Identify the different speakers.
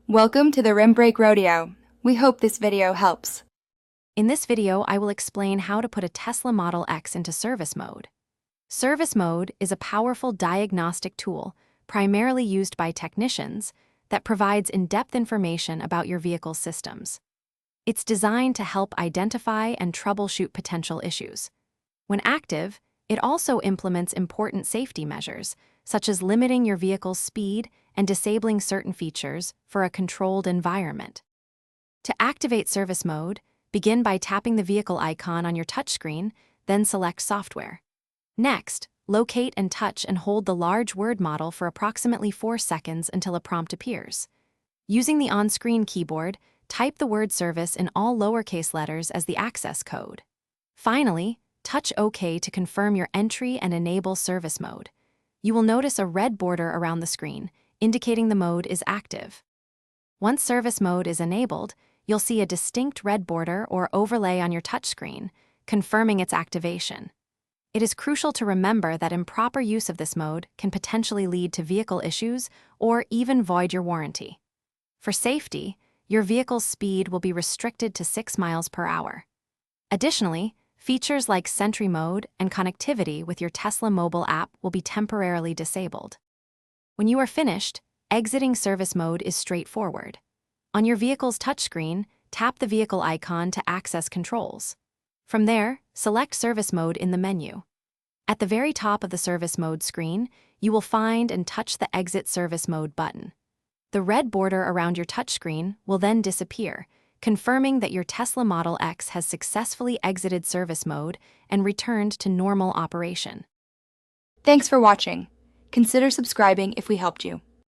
Speaker 1: Welcome to the Rim Brake Rodeo. We hope this video helps.
Speaker 2: In this video, I will explain how to put a Tesla Model X into service mode. Service mode is a powerful diagnostic tool, primarily used by technicians, that provides in-depth information about your vehicle's systems. It's designed to help identify and troubleshoot potential issues. When active, it also implements important safety measures, such as limiting your vehicle's speed and disabling certain features for a controlled environment. To activate service mode, begin by tapping the vehicle icon on your touchscreen, then select Software. Next, locate and touch and hold the large word model for approximately 4 seconds until a prompt appears. Using the on-screen keyboard, type the word service in all lowercase letters as the access code. Finally, touch OK to confirm your entry and enable service mode. You will notice a red border around the screen, indicating the mode is active. Once service mode is enabled, you'll see a distinct red border or overlay on your touchscreen, confirming its activation. It is crucial to remember that improper use of this mode can potentially lead to vehicle issues or even void your warranty. For safety, your vehicle's speed will be restricted to 6 miles per hour. Additionally, features like Sentry Mode and connectivity with your Tesla mobile app will be temporarily disabled. When you are finished, exiting service mode is straightforward. On your vehicle's touchscreen, tap the vehicle icon to access controls. From there, select service mode in the menu. At the very top of the service mode screen, you will find and touch the Exit Service Mode button. The red border around your touchscreen will then disappear, confirming that your Tesla Model X has successfully exited service mode and returned to normal operation.
Speaker 1: Thanks for watching. Consider subscribing if we helped you.